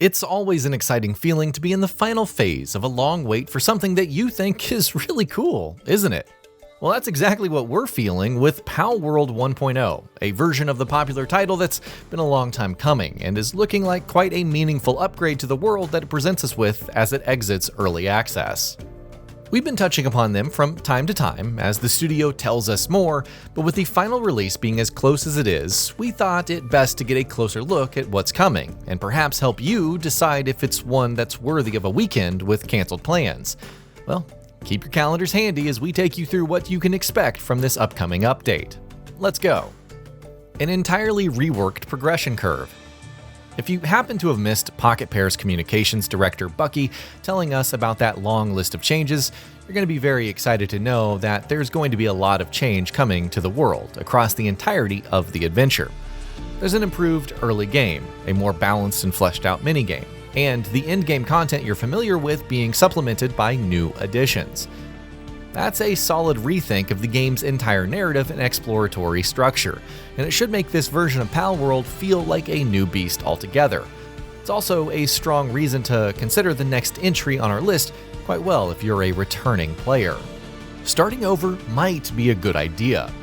It's always an exciting feeling to be in the final phase of a long wait for something that you think is really cool, isn't it? Well, that's exactly what we're feeling with Palworld 1.0, a version of the popular title that's been a long time coming and is looking like quite a meaningful upgrade to the world that it presents us with as it exits early access. We've been touching upon them from time to time as the studio tells us more, but with the final release being as close as it is, we thought it best to get a closer look at what's coming, and perhaps help you decide if it's one that's worthy of a weekend with canceled plans. Well, keep your calendars handy as we take you through what you can expect from this upcoming update. Let's go. An entirely reworked progression curve. If you happen to have missed Pocketpair's communications director Bucky telling us about that long list of changes, you're going to be very excited to know that there's going to be a lot of change coming to the world across the entirety of the adventure. There's an improved early game, a more balanced and fleshed out minigame, and the endgame content you're familiar with being supplemented by new additions. That's a solid rethink of the game's entire narrative and exploratory structure, and it should make this version of Palworld feel like a new beast altogether. It's also a strong reason to consider the next entry on our list quite well if you're a returning player. Starting over might be a good idea.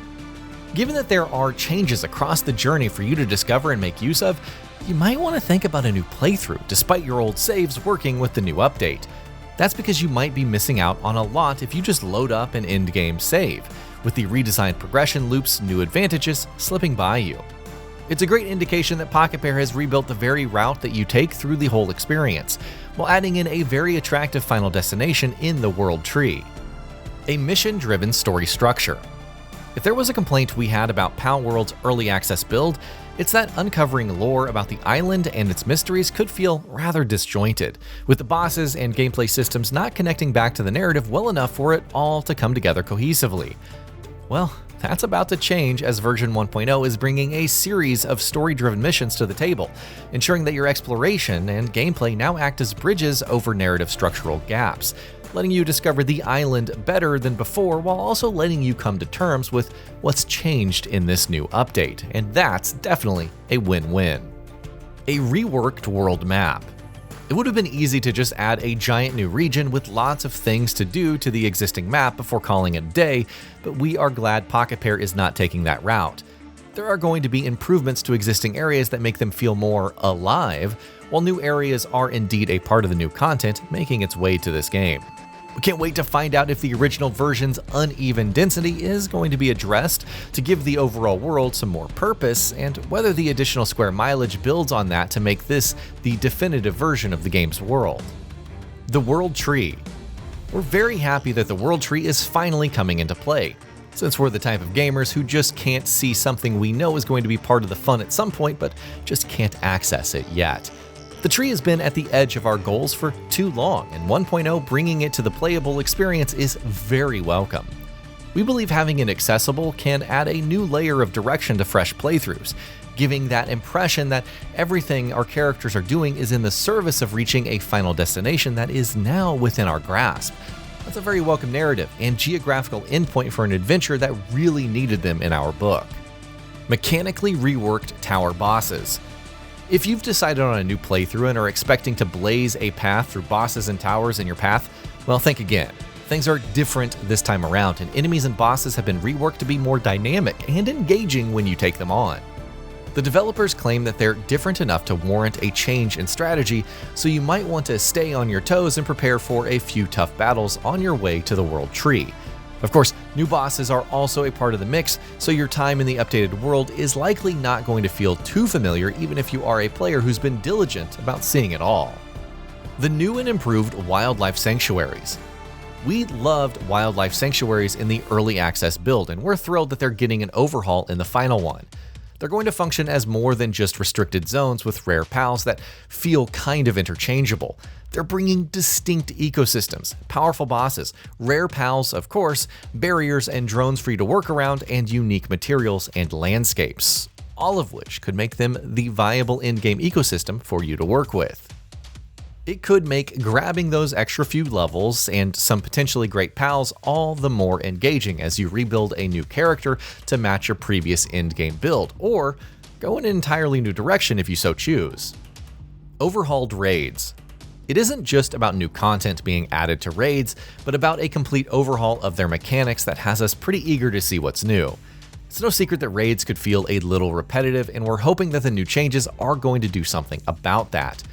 Given that there are changes across the journey for you to discover and make use of, you might want to think about a new playthrough despite your old saves working with the new update. That's because you might be missing out on a lot if you just load up an endgame save, with the redesigned progression loop's new advantages slipping by you. It's a great indication that Pocketpair has rebuilt the very route that you take through the whole experience, while adding in a very attractive final destination in the World Tree. A mission-driven story structure. If there was a complaint we had about Palworld's early access build, it's that uncovering lore about the island and its mysteries could feel rather disjointed, with the bosses and gameplay systems not connecting back to the narrative well enough for it all to come together cohesively. Well, that's about to change as version 1.0 is bringing a series of story-driven missions to the table, ensuring that your exploration and gameplay now act as bridges over narrative structural gaps, letting you discover the island better than before while also letting you come to terms with what's changed in this new update, and that's definitely a win-win. A reworked world map. It would have been easy to just add a giant new region with lots of things to do to the existing map before calling it a day, but we are glad Pocketpair is not taking that route. There are going to be improvements to existing areas that make them feel more alive, while new areas are indeed a part of the new content making its way to this game. We can't wait to find out if the original version's uneven density is going to be addressed to give the overall world some more purpose, and whether the additional square mileage builds on that to make this the definitive version of the game's world. The World Tree. We're very happy that the World Tree is finally coming into play, since we're the type of gamers who just can't see something we know is going to be part of the fun at some point, but just can't access it yet. The tree has been at the edge of our goals for too long, and 1.0 bringing it to the playable experience is very welcome. We believe having it accessible can add a new layer of direction to fresh playthroughs, giving that impression that everything our characters are doing is in the service of reaching a final destination that is now within our grasp. That's a very welcome narrative and geographical endpoint for an adventure that really needed them in our book. Mechanically reworked tower bosses. If you've decided on a new playthrough and are expecting to blaze a path through bosses and towers in your path, well, think again. Things are different this time around, and enemies and bosses have been reworked to be more dynamic and engaging when you take them on. The developers claim that they're different enough to warrant a change in strategy, so you might want to stay on your toes and prepare for a few tough battles on your way to the World Tree. Of course, new bosses are also a part of the mix, so your time in the updated world is likely not going to feel too familiar even if you are a player who's been diligent about seeing it all. The new and improved wildlife sanctuaries. We loved wildlife sanctuaries in the early access build, and we're thrilled that they're getting an overhaul in the final one. They're going to function as more than just restricted zones with rare pals that feel kind of interchangeable. They're bringing distinct ecosystems, powerful bosses, rare pals, of course, barriers and drones for you to work around, and unique materials and landscapes, all of which could make them the viable in-game ecosystem for you to work with. It could make grabbing those extra few levels and some potentially great pals all the more engaging as you rebuild a new character to match your previous endgame build, or go in an entirely new direction if you so choose. Overhauled raids. It isn't just about new content being added to raids, but about a complete overhaul of their mechanics that has us pretty eager to see what's new. It's no secret that raids could feel a little repetitive, and we're hoping that the new changes are going to do something about that.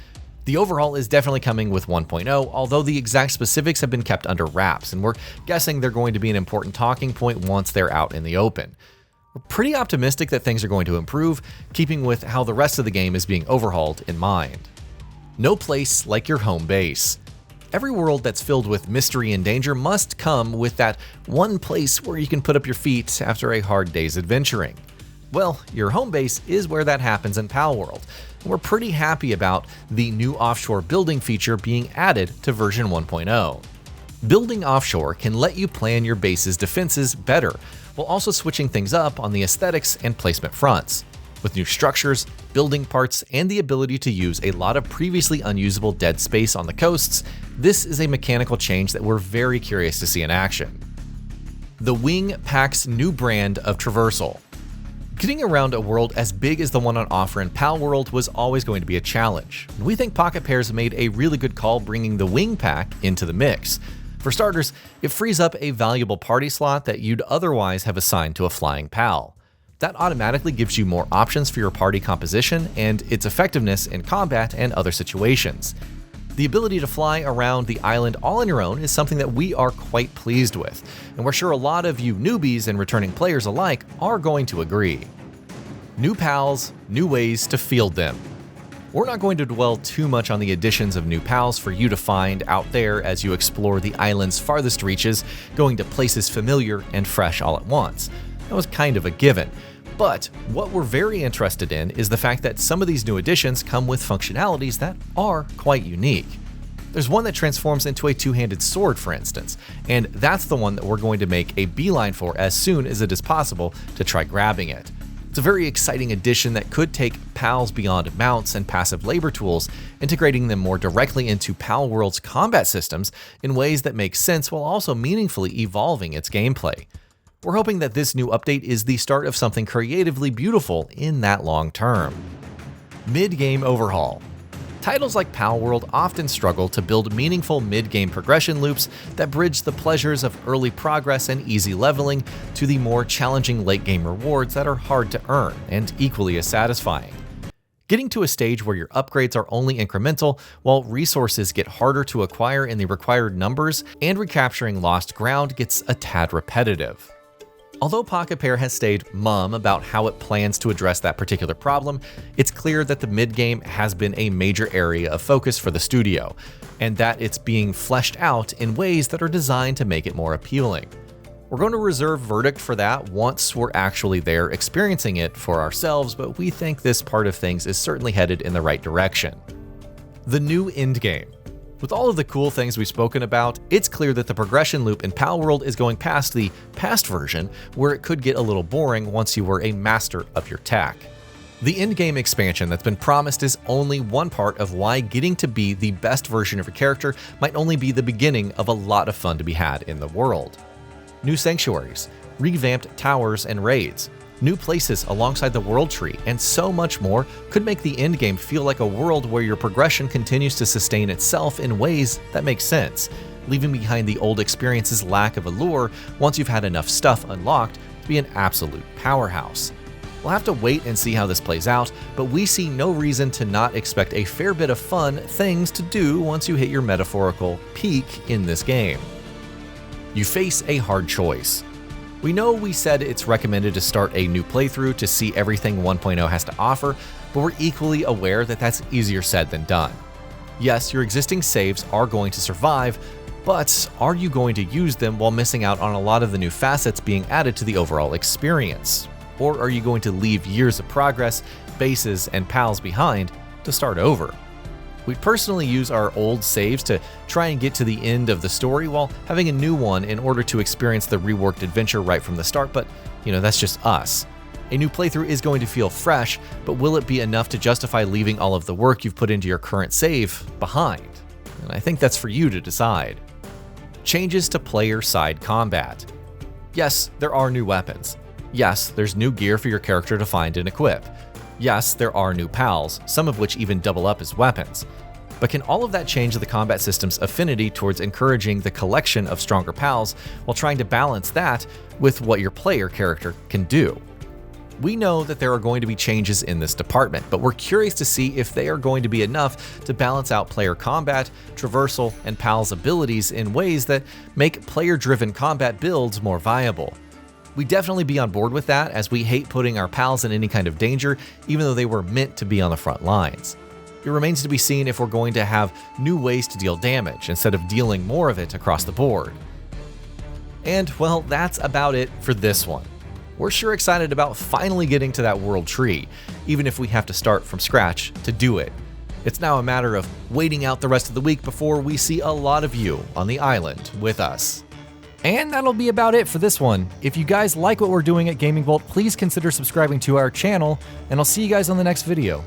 The overhaul is definitely coming with 1.0, although the exact specifics have been kept under wraps, and we're guessing they're going to be an important talking point once they're out in the open. We're pretty optimistic that things are going to improve, keeping with how the rest of the game is being overhauled in mind. No place like your home base. Every world that's filled with mystery and danger must come with that one place where you can put up your feet after a hard day's adventuring. Well, your home base is where that happens in Palworld. We're pretty happy about the new offshore building feature being added to version 1.0. Building offshore can let you plan your base's defenses better, while also switching things up on the aesthetics and placement fronts. With new structures, building parts, and the ability to use a lot of previously unusable dead space on the coasts, this is a mechanical change that we're very curious to see in action. The Wing Pack's new brand of traversal. Getting around a world as big as the one on offer in Palworld was always going to be a challenge. We think Pocketpair's made a really good call bringing the Wing Pack into the mix. For starters, it frees up a valuable party slot that you'd otherwise have assigned to a flying pal. That automatically gives you more options for your party composition and its effectiveness in combat and other situations. The ability to fly around the island all on your own is something that we are quite pleased with, and we're sure a lot of you newbies and returning players alike are going to agree. New pals, new ways to field them. We're not going to dwell too much on the additions of new pals for you to find out there as you explore the island's farthest reaches, going to places familiar and fresh all at once. That was kind of a given. But what we're very interested in is the fact that some of these new additions come with functionalities that are quite unique. There's one that transforms into a two-handed sword, for instance, and that's the one that we're going to make a beeline for as soon as it is possible to try grabbing it. It's a very exciting addition that could take pals beyond mounts and passive labor tools, integrating them more directly into Palworld's combat systems in ways that make sense while also meaningfully evolving its gameplay. We're hoping that this new update is the start of something creatively beautiful in that long term. Mid-game overhaul. Titles like Palworld often struggle to build meaningful mid-game progression loops that bridge the pleasures of early progress and easy leveling to the more challenging late-game rewards that are hard to earn and equally as satisfying. Getting to a stage where your upgrades are only incremental while resources get harder to acquire in the required numbers and recapturing lost ground gets a tad repetitive. Although Pocketpair has stayed mum about how it plans to address that particular problem, it's clear that the mid-game has been a major area of focus for the studio, and that it's being fleshed out in ways that are designed to make it more appealing. We're going to reserve verdict for that once we're actually there experiencing it for ourselves, but we think this part of things is certainly headed in the right direction. The new Endgame. With all of the cool things we've spoken about, it's clear that the progression loop in Palworld is going past the past version, where it could get a little boring once you were a master of your tack. The endgame expansion that's been promised is only one part of why getting to be the best version of your character might only be the beginning of a lot of fun to be had in the world. New sanctuaries, revamped towers and raids, new places alongside the world tree, and so much more could make the endgame feel like a world where your progression continues to sustain itself in ways that make sense, leaving behind the old experience's lack of allure once you've had enough stuff unlocked to be an absolute powerhouse. We'll have to wait and see how this plays out, but we see no reason to not expect a fair bit of fun things to do once you hit your metaphorical peak in this game. You face a hard choice. We know we said it's recommended to start a new playthrough to see everything 1.0 has to offer, but we're equally aware that that's easier said than done. Yes, your existing saves are going to survive, but are you going to use them while missing out on a lot of the new facets being added to the overall experience? Or are you going to leave years of progress, bases, and pals behind to start over? We personally use our old saves to try and get to the end of the story while having a new one in order to experience the reworked adventure right from the start, but that's just us. A new playthrough is going to feel fresh, but will it be enough to justify leaving all of the work you've put into your current save behind? And I think that's for you to decide. Changes to player side combat. Yes, there are new weapons. Yes, there's new gear for your character to find and equip. Yes, there are new pals, some of which even double up as weapons. But can all of that change the combat system's affinity towards encouraging the collection of stronger pals while trying to balance that with what your player character can do? We know that there are going to be changes in this department, but we're curious to see if they are going to be enough to balance out player combat, traversal, and pals' abilities in ways that make player-driven combat builds more viable. We'd definitely be on board with that, as we hate putting our pals in any kind of danger, even though they were meant to be on the front lines. It remains to be seen if we're going to have new ways to deal damage instead of dealing more of it across the board. And well, that's about it for this one. We're sure excited about finally getting to that world tree, even if we have to start from scratch to do it. It's now a matter of waiting out the rest of the week before we see a lot of you on the island with us. And that'll be about it for this one. If you guys like what we're doing at GamingBolt, please consider subscribing to our channel, and I'll see you guys on the next video.